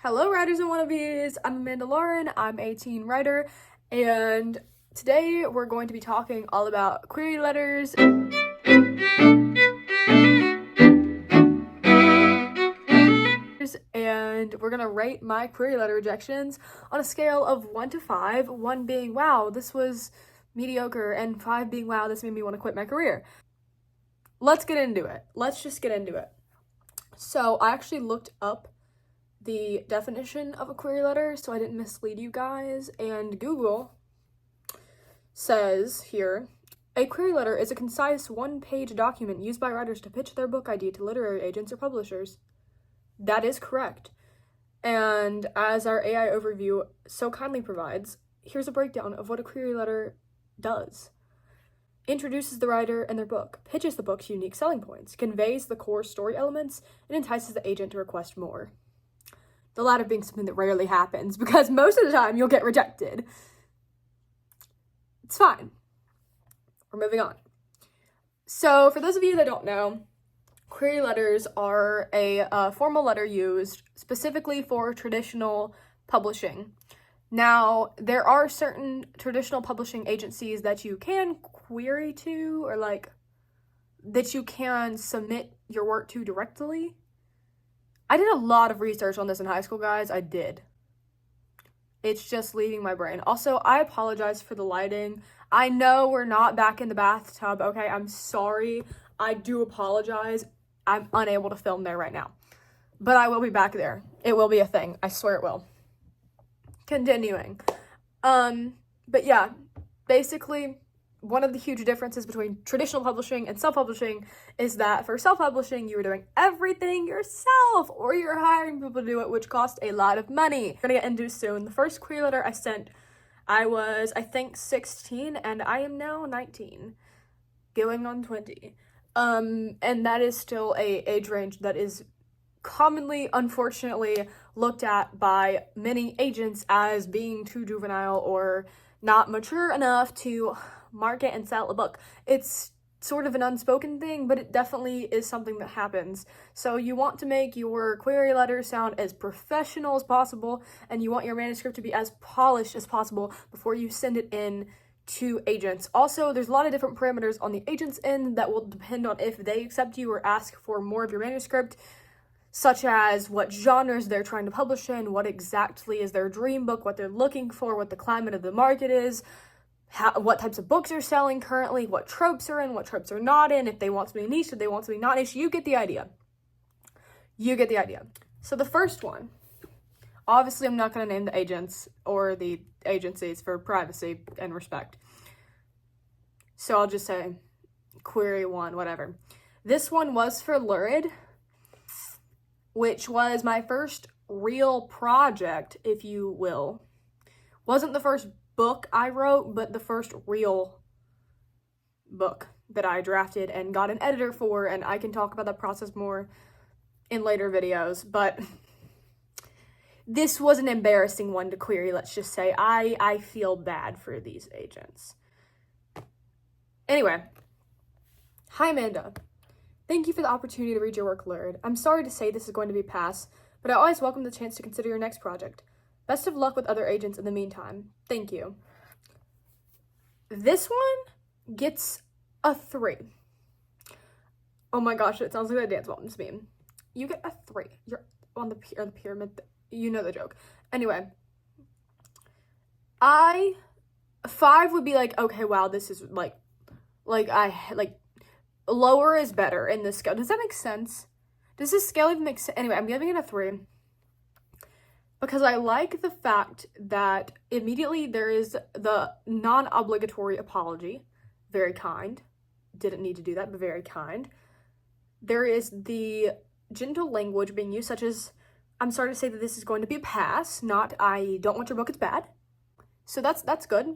Hello writers and wannabes, I'm Amanda Lauren, I'm a teen writer, and today we're going to be talking all about query letters and we're gonna rate my query letter rejections on a scale of 1 to 5, 1 being wow, this was mediocre, and 5 being wow, this made me want to quit my career. Let's get into it. Let's just get into it. So I actually looked up the definition of a query letter so I didn't mislead you guys, and Google says here, a query letter is a concise one-page document used by writers to pitch their book idea to literary agents or publishers. That is correct. And as our AI overview so kindly provides, here's a breakdown of what a query letter does. Introduces the writer and their book, pitches the book's unique selling points, conveys the core story elements, and entices the agent to request more. The latter being something that rarely happens, because most of the time you'll get rejected. It's fine. We're moving on. So for those of you that don't know, query letters are a formal letter used specifically for traditional publishing. Now, there are certain traditional publishing agencies that you can query to, or that you can submit your work to directly. I did a lot of research on this in high school, guys. I did. It's just leaving my brain. Also, I apologize for the lighting. I know we're not back in the bathtub, okay? I'm sorry. I do apologize. I'm unable to film there right now. But I will be back there. It will be a thing. I swear it will. Continuing. But yeah, basically, one of the huge differences between traditional publishing and self-publishing is that for self-publishing, you are doing everything yourself, or you're hiring people to do it, which costs a lot of money. We're gonna get into soon. The first query letter I sent, I was, I think, 16, and I am now 19, going on 20. And that is still a age range that is commonly, unfortunately, looked at by many agents as being too juvenile or not mature enough to market and sell a book. It's sort of an unspoken thing, but it definitely is something that happens. So you want to make your query letter sound as professional as possible, and you want your manuscript to be as polished as possible before you send it in to agents. Also, there's a lot of different parameters on the agent's end that will depend on if they accept you or ask for more of your manuscript, such as what genres they're trying to publish in, what exactly is their dream book, what they're looking for, what the climate of the market is, what types of books are selling currently, what tropes are in, what tropes are not in, if they want to be niche, if they want to be not niche. You get the idea. You get the idea. So the first one, obviously I'm not going to name the agents or the agencies for privacy and respect. So I'll just say query one, whatever. This one was for Lurid, which was my first real project, if you will. Wasn't the first book I wrote, but the first real book that I drafted and got an editor for, and I can talk about that process more in later videos, but this was an embarrassing one to query, let's just say. I feel bad for these agents. Anyway, hi Amanda. Thank you for the opportunity to read your work, Lurid. I'm sorry to say this is going to be a pass, but I always welcome the chance to consider your next project. Best of luck with other agents in the meantime. Thank you. This one gets a 3. Oh my gosh, it sounds like a Dance Mountains meme. You get a 3. You're on the pyramid. You know the joke. Anyway, 5 would be like, okay, wow, this is lower is better in this scale. Does that make sense? Does this scale even make sense? Anyway, I'm giving it a 3 because I like the fact that immediately there is the non-obligatory apology. Very kind. Didn't need to do that, but very kind. There is the gentle language being used, such as, I'm sorry to say that this is going to be a pass, not I don't want your book, it's bad. So that's good.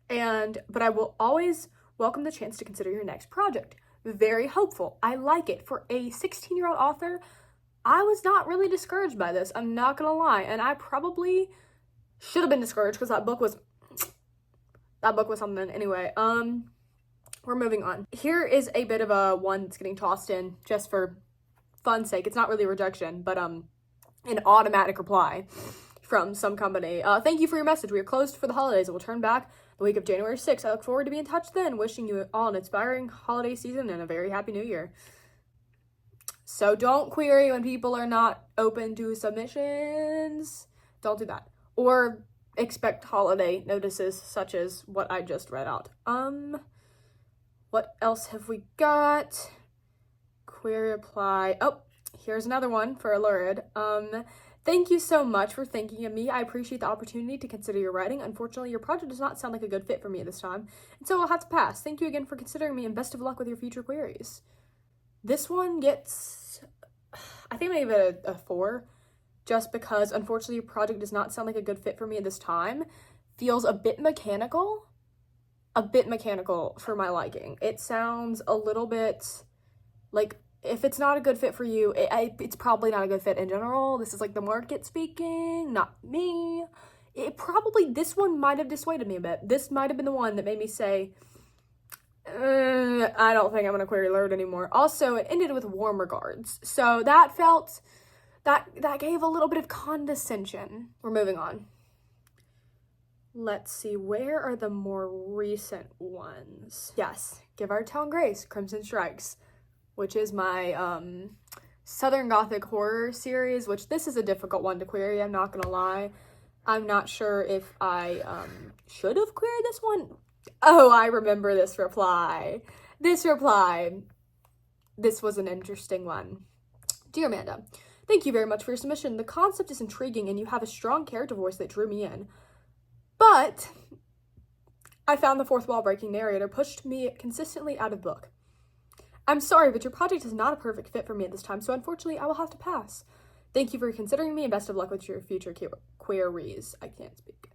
But I will always welcome the chance to consider your next project. Very hopeful. I like it. For a 16-year-old author, I was not really discouraged by this. I'm not gonna lie. And I probably should have been discouraged because that book was something. Anyway, we're moving on. Here is a bit of a one that's getting tossed in just for fun's sake. It's not really rejection, but an automatic reply from some company. Thank you for your message. We are closed for the holidays and will turn back the week of January 6th. I look forward to being in touch then. Wishing you all an inspiring holiday season and a very happy new year. So don't query when people are not open to submissions. Don't do that. Or expect holiday notices such as what I just read out. What else have we got? Query reply. Oh, here's another one for Lurid. Thank you so much for thinking of me. I appreciate the opportunity to consider your writing. Unfortunately, your project does not sound like a good fit for me this time, and so I'll have to pass. Thank you again for considering me, and best of luck with your future queries. This one gets, I think I may give it a 4, just because, unfortunately, your project does not sound like a good fit for me at this time. Feels a bit mechanical for my liking. It sounds a little bit like, if it's not a good fit for you, it's probably not a good fit in general. This is like the market speaking, not me. This one might have dissuaded me a bit. This might have been the one that made me say, I don't think I'm gonna query Lurid anymore. Also, it ended with warm regards. So that felt, that gave a little bit of condescension. We're moving on. Let's see, where are the more recent ones? Yes, Give Our Town Grace, Crimson Strikes, which is my Southern Gothic horror series, which this is a difficult one to query, I'm not gonna lie. I'm not sure if I should have queried this one. Oh, I remember this reply. This was an interesting one. Dear Amanda, thank you very much for your submission. The concept is intriguing and you have a strong character voice that drew me in. But I found the fourth wall breaking narrator pushed me consistently out of the book. I'm sorry, but your project is not a perfect fit for me at this time, so unfortunately I will have to pass. Thank you for considering me and best of luck with your future queries. I can't speak.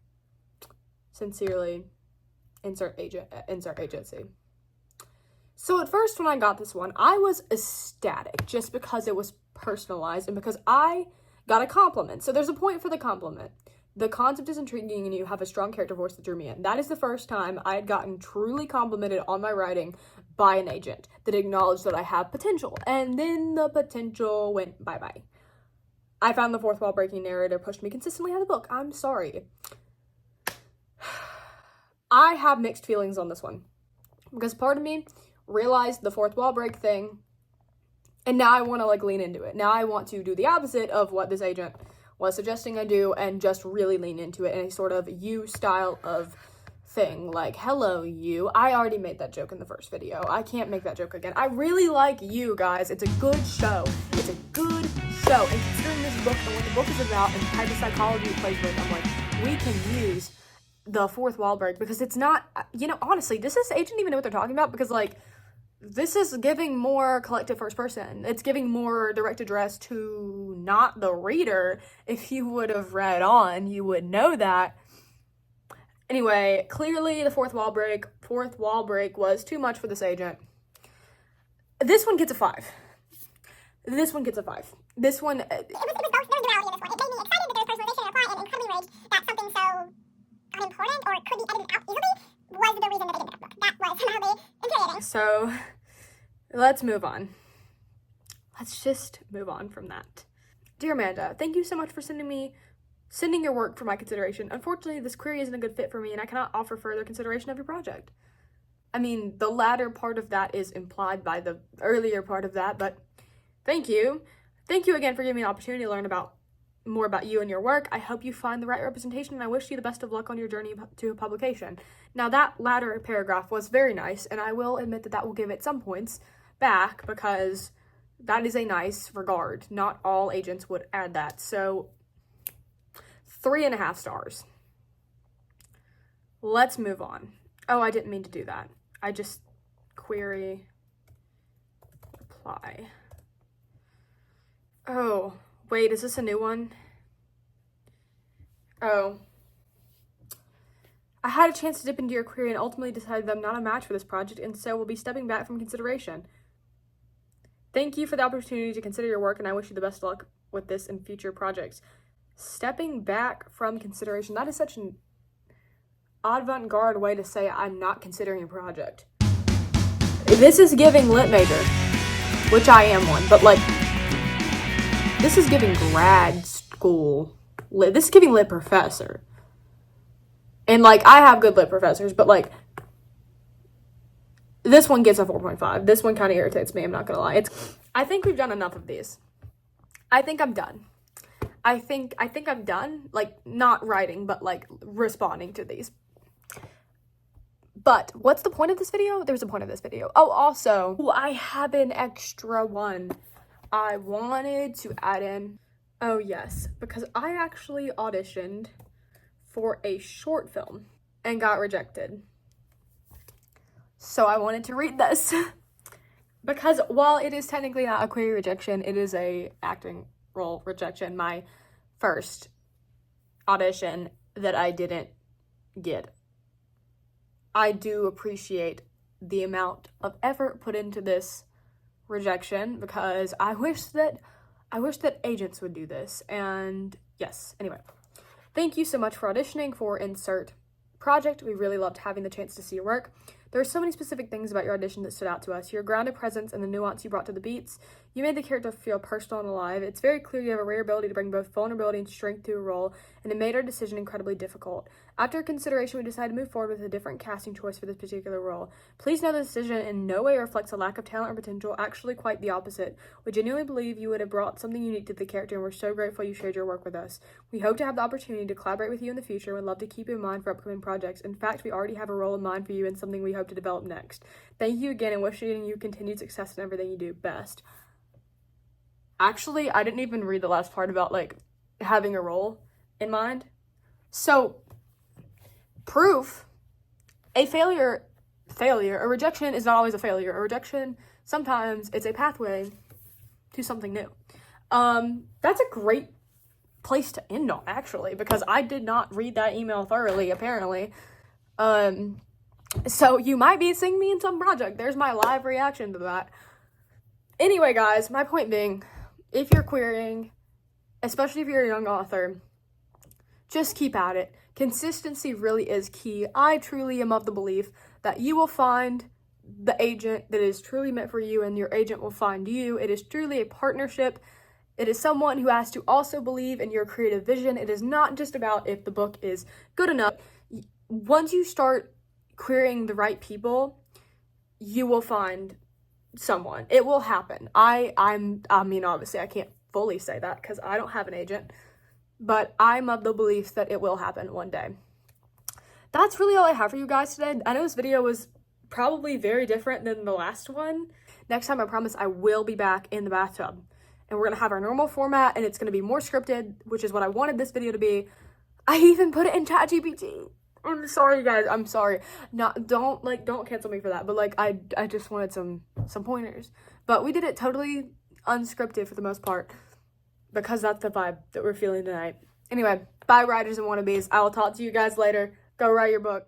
Sincerely, insert agency. So at first when I got this one, I was ecstatic just because it was personalized and because I got a compliment. So there's a point for the compliment. The concept is intriguing and you have a strong character voice that drew me in. That is the first time I had gotten truly complimented on my writing by an agent that acknowledged that I have potential. And then the potential went bye-bye. I found the fourth wall breaking narrator pushed me consistently out of the book. I'm sorry. I have mixed feelings on this one. Because part of me realized the fourth wall break thing, and now I want to lean into it. Now I want to do the opposite of what this agent was suggesting I do and just really lean into it in a sort of you style of thing. Like, hello, you. I already made that joke in the first video. I can't make that joke again. I really like You, guys. It's a good show. It's a good show. And considering this book and what the book is about and the type of psychology it plays with, I'm like, we can use the fourth wall break because it's not, honestly, does this agent even know what they're talking about? Because, this is giving more collective first person. It's giving more direct address to not the reader. If you would have read on, you would know that. Anyway, clearly the fourth wall break was too much for this agent. This one gets a 5. This one gets a 5. This one... It was both. There was duality in this one. It made me excited that there was personalization and reply and incredibly rage that something so unimportant or could be edited out easily was the reason that it didn't get the book. That was mildly infuriating. So, let's move on. Let's just move on from that. Dear Amanda, thank you so much for sending your work for my consideration. Unfortunately, this query isn't a good fit for me and I cannot offer further consideration of your project. I mean, the latter part of that is implied by the earlier part of that, but thank you. Thank you again for giving me an opportunity to learn more about you and your work. I hope you find the right representation and I wish you the best of luck on your journey to publication. Now, that latter paragraph was very nice, and I will admit that will give it some points back because that is a nice regard. Not all agents would add that. So 3.5 stars. Let's move on. Oh, I didn't mean to do that. I just query reply. Oh, wait, is this a new one? Oh. I had a chance to dip into your query and ultimately decided that I'm not a match for this project and so will be stepping back from consideration. Thank you for the opportunity to consider your work and I wish you the best of luck with this and future projects. Stepping back from consideration. That is such an avant-garde way to say I'm not considering a project. This is giving lit major, which I am one, but this is giving grad school lit. This is giving lit professor. And, like, I have good lit professors, but, like, this one gets a 4.5. This one kind of irritates me, I'm not gonna lie. I think we've done enough of these. I think I'm done. I think I'm done, like, not writing, but, like, responding to these. But what's the point of this video? There's a point of this video. Oh, also, I have an extra one I wanted to add in. Oh, yes, because I actually auditioned for a short film and got rejected. So I wanted to read this. Because while it is technically not a query rejection, it is a acting role rejection. My first audition that I didn't get. I do appreciate the amount of effort put into this rejection because I wish that agents would do this. And yes, anyway. Thank you so much for auditioning for insert project. We really loved having the chance to see your work. There are so many specific things about your audition that stood out to us. Your grounded presence and the nuance you brought to the beats. You made the character feel personal and alive. It's very clear you have a rare ability to bring both vulnerability and strength to a role, and it made our decision incredibly difficult. After consideration, we decided to move forward with a different casting choice for this particular role. Please know the decision in no way reflects a lack of talent or potential, actually quite the opposite. We genuinely believe you would have brought something unique to the character, and we're so grateful you shared your work with us. We hope to have the opportunity to collaborate with you in the future and would love to keep you in mind for upcoming projects. In fact, we already have a role in mind for you and something we hope to develop next. Thank you again and wishing you continued success in everything you do. Best. Actually, I didn't even read the last part about, like, having a role in mind. So, proof, a rejection is not always a failure. A rejection, sometimes it's a pathway to something new. That's a great place to end on, actually, because I did not read that email thoroughly, apparently. So you might be seeing me in some project. There's my live reaction to that. Anyway, guys, my point being, if you're querying, especially if you're a young author, just keep at it. Consistency really is key. I truly am of the belief that you will find the agent that is truly meant for you and your agent will find you. It is truly a partnership. It is someone who has to also believe in your creative vision. It is not just about if the book is good enough. Once you start querying the right people, you will find someone. It will happen. I mean, obviously, I can't fully say that because I don't have an agent, but I'm of the belief that it will happen one day. That's really all I have for you guys today. I know this video was probably very different than the last one. Next time, I promise I will be back in the bathtub, and we're gonna have our normal format, and it's gonna be more scripted, which is what I wanted this video to be. I even put it in ChatGPT. I'm sorry, guys. I'm sorry. Don't cancel me for that. But, like, I just wanted some pointers. But we did it totally unscripted for the most part because that's the vibe that we're feeling tonight. Anyway, bye, writers and wannabes. I will talk to you guys later. Go write your book.